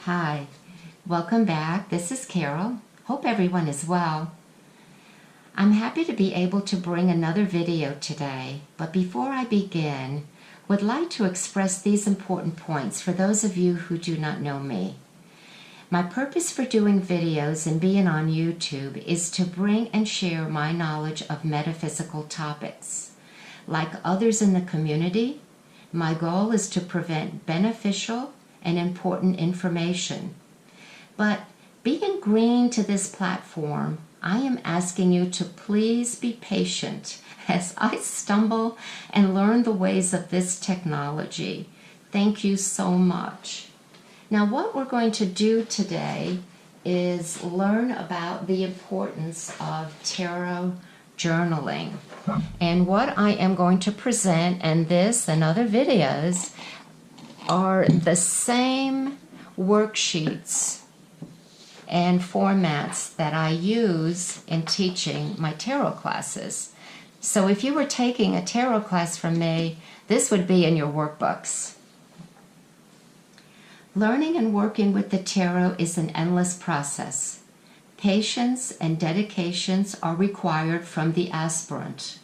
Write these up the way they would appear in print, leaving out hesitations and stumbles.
Hi, welcome back. This is Carol. Hope everyone is well. I'm happy to be able to bring another video today, but before I begin, would like to express these important points for those of you who do not know me. My purpose for doing videos and being on YouTube is to bring and share my knowledge of metaphysical topics. Like others in the community, my goal is to present beneficial and important information. But being green to this platform, I am asking you to please be patient as I stumble and learn the ways of this technology. Thank you so much. Now, what we're going to do today is learn about the importance of tarot journaling. And what I am going to present in this and other videos are the same worksheets and formats that I use in teaching my tarot classes. So if you were taking a tarot class from me, this would be in your workbooks. Learning and working with the tarot is an endless process. Patience and dedications are required from the aspirant.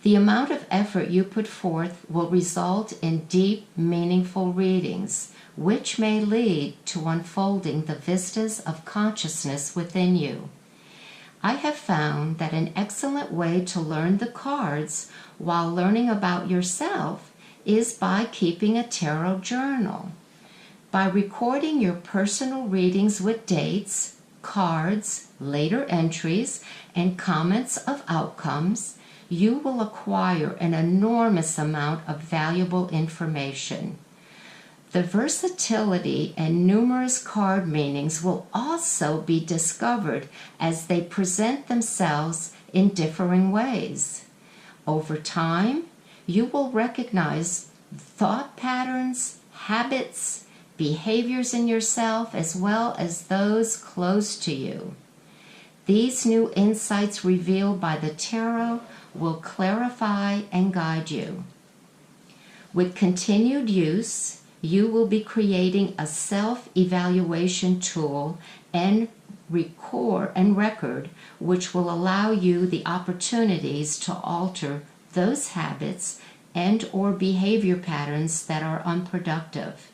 The amount of effort you put forth will result in deep, meaningful readings, which may lead to unfolding the vistas of consciousness within you. I have found that an excellent way to learn the cards while learning about yourself is by keeping a tarot journal. By recording your personal readings with dates, cards, later entries, and comments of outcomes, you will acquire an enormous amount of valuable information. The versatility and numerous card meanings will also be discovered as they present themselves in differing ways. Over time, you will recognize thought patterns, habits, behaviors in yourself as well as those close to you. These new insights revealed by the tarot will clarify and guide you. With continued use, you will be creating a self-evaluation tool and record which will allow you the opportunities to alter those habits and or behavior patterns that are unproductive.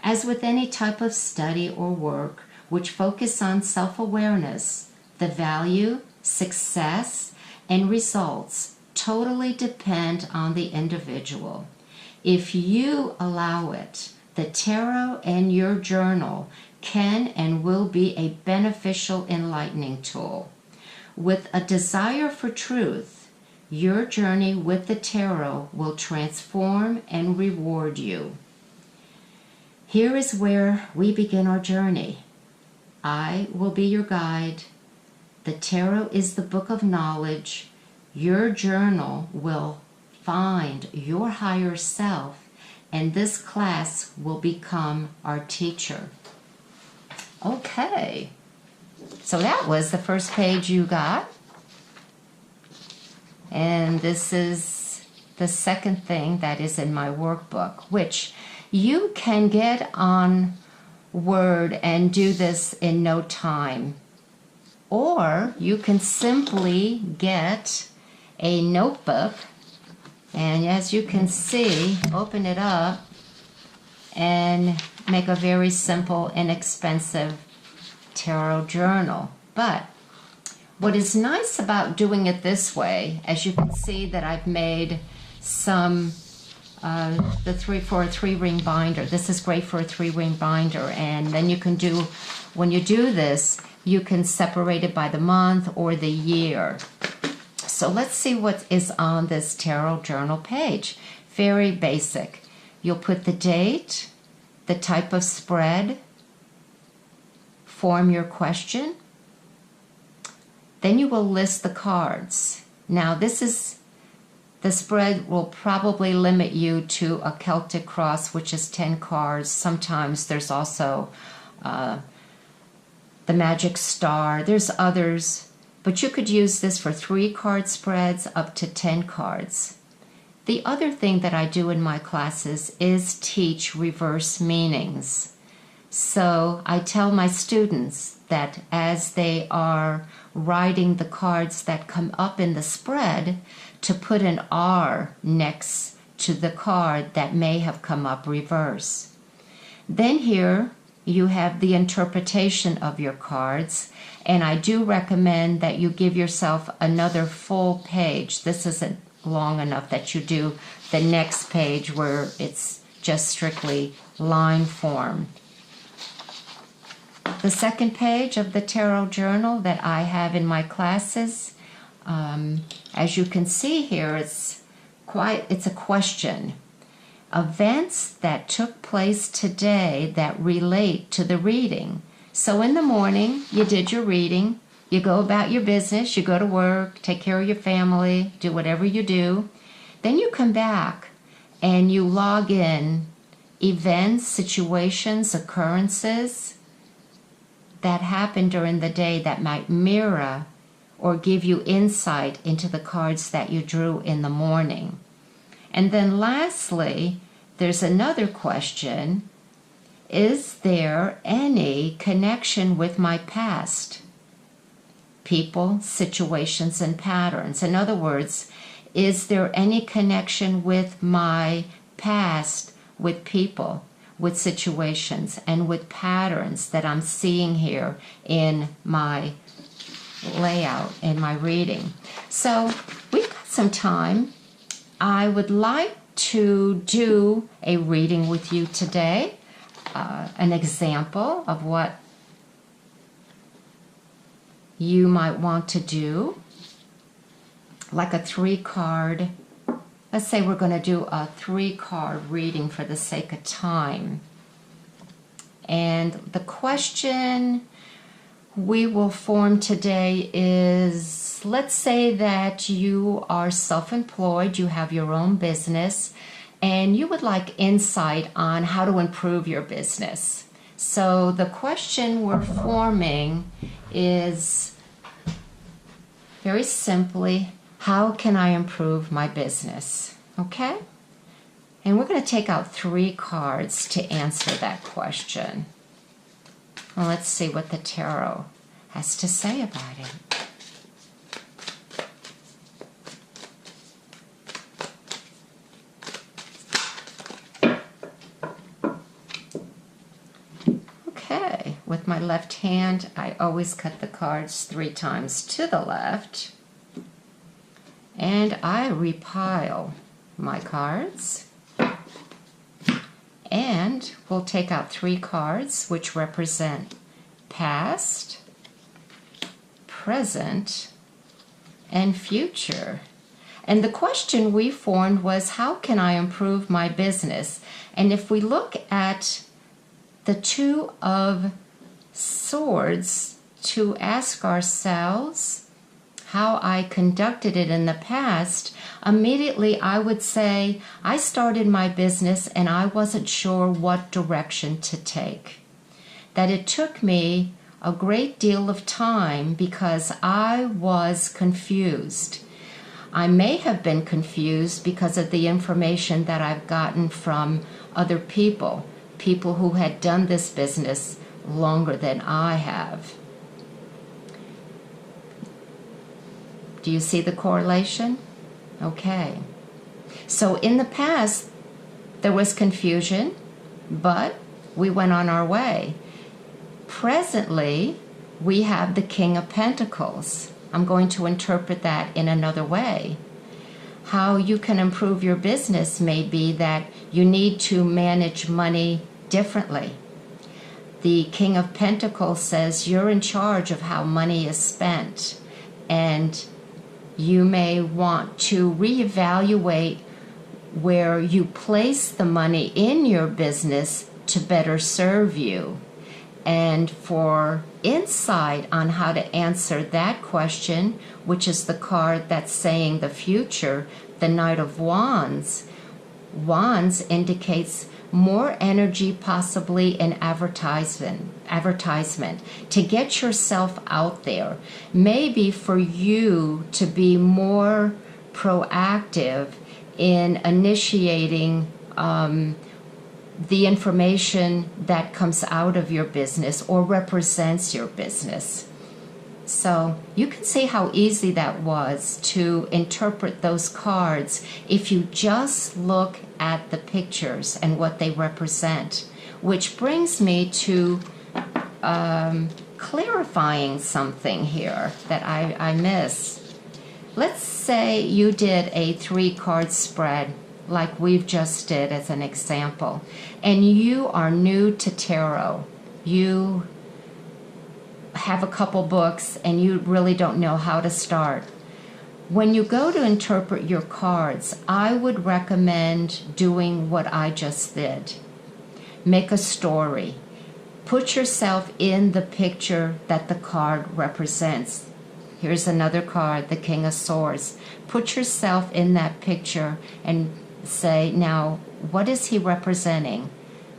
As with any type of study or work which focus on self-awareness, the value, success, and results totally depend on the individual. If you allow it, the tarot and your journal can and will be a beneficial enlightening tool. With a desire for truth, your journey with the tarot will transform and reward you. Here is where we begin our journey. I will be your guide. The tarot is the book of knowledge. Your journal will find your higher self, and this class will become our teacher. Okay, so that was the first page you got. And this is the second thing that is in my workbook, which you can get on Word and do this in no time. Or you can simply get a notebook, and as you can see, open it up and make a very simple, inexpensive tarot journal. But what is nice about doing it this way, as you can see that I've made some for a 3-ring binder. This is great for a 3-ring binder, and then you can do, when you do this, you can separate it by the month or the year. So let's see what is on this tarot journal page. Very basic. You'll put the date, the type of spread, form your question. Then you will list the cards. Now the spread will probably limit you to a Celtic cross, which is 10 cards. Sometimes there's also the magic star. There's others, but you could use this for 3-card spreads up to 10 cards. The other thing that I do in my classes is teach reverse meanings. So I tell my students that as they are writing the cards that come up in the spread, to put an R next to the card that may have come up reverse. Then here you have the interpretation of your cards, and I do recommend that you give yourself another full page. This isn't long enough that you do the next page where it's just strictly line form. The second page of the tarot journal that I have in my classes, as you can see here, it's a question. Events that took place today that relate to the reading. So in the morning, you did your reading, you go about your business, you go to work, take care of your family, do whatever you do. Then you come back and you log in events, situations, occurrences that happened during the day that might mirror or give you insight into the cards that you drew in the morning. And then lastly, there's another question. Is there any connection with my past? People, situations, and patterns. In other words, is there any connection with my past, with people, with situations, and with patterns that I'm seeing here in my layout, in my reading? So we've got some time. I would like to do a reading with you today, an example of what you might want to do, like a 3-card. Let's say we're going to do a 3-card reading for the sake of time. And the question we will form today is, let's say that you are self-employed, you have your own business, and you would like insight on how to improve your business. So the question we're forming is very simply, how can I improve my business? Okay? And we're going to take out 3 cards to answer that question. Well, let's see what the tarot has to say about it. Okay, with my left hand, I always cut the cards 3 times to the left. And I repile my cards. And we'll take out 3 cards which represent past, present, and future. And the question we formed was, how can I improve my business? And if we look at the 2 of Swords to ask ourselves how I conducted it in the past, immediately I would say I started my business and I wasn't sure what direction to take. That it took me a great deal of time because I was confused. I may have been confused because of the information that I've gotten from other people who had done this business longer than I have. Do you see the correlation? Okay. So in the past, there was confusion, but we went on our way. Presently, we have the King of Pentacles. I'm going to interpret that in another way. How you can improve your business may be that you need to manage money differently. The King of Pentacles says you're in charge of how money is spent, and you may want to reevaluate where you place the money in your business to better serve you. And for insight on how to answer that question, which is the card that's saying the future, the Knight of Wands. Wands indicates more energy possibly in advertisement to get yourself out there. Maybe for you to be more proactive in initiating the information that comes out of your business or represents your business. So you can see how easy that was to interpret those cards if you just look at the pictures and what they represent. Which brings me to clarifying something here that I missed. Let's say you did a 3-card spread like we've just did as an example, and you are new to tarot. You have a couple books and you really don't know how to start. When you go to interpret your cards, I would recommend doing what I just did. Make a story. Put yourself in the picture that the card represents. Here's another card, the King of Swords. Put yourself in that picture and say, now, what is he representing?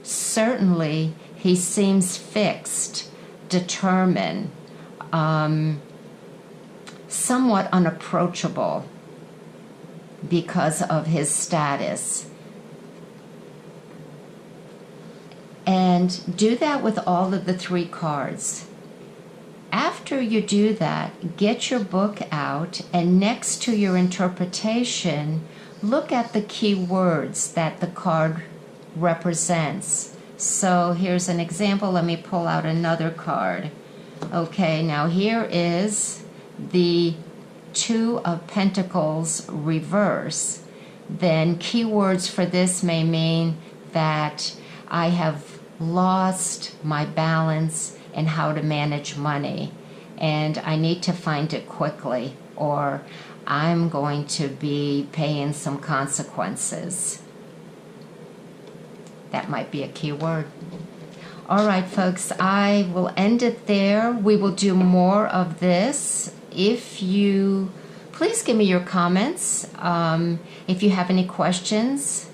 Certainly, he seems fixed, determined, somewhat unapproachable because of his status. And do that with all of the 3 cards. After you do that, get your book out, and next to your interpretation, look at the key words that the card represents. So here's an example. Let me pull out another card. Okay, now here is the 2 of Pentacles reverse. Then keywords for this may mean that I have lost my balance in how to manage money, and I need to find it quickly, or I'm going to be paying some consequences. That might be a key word. All right, folks, I will end it there. We will do more of this. If you, please give me your comments. If you have any questions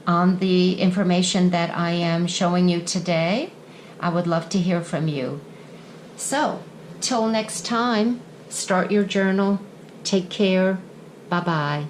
on the information that I am showing you today, I would love to hear from you. So, till next time, start your journal. Take care. Bye-bye.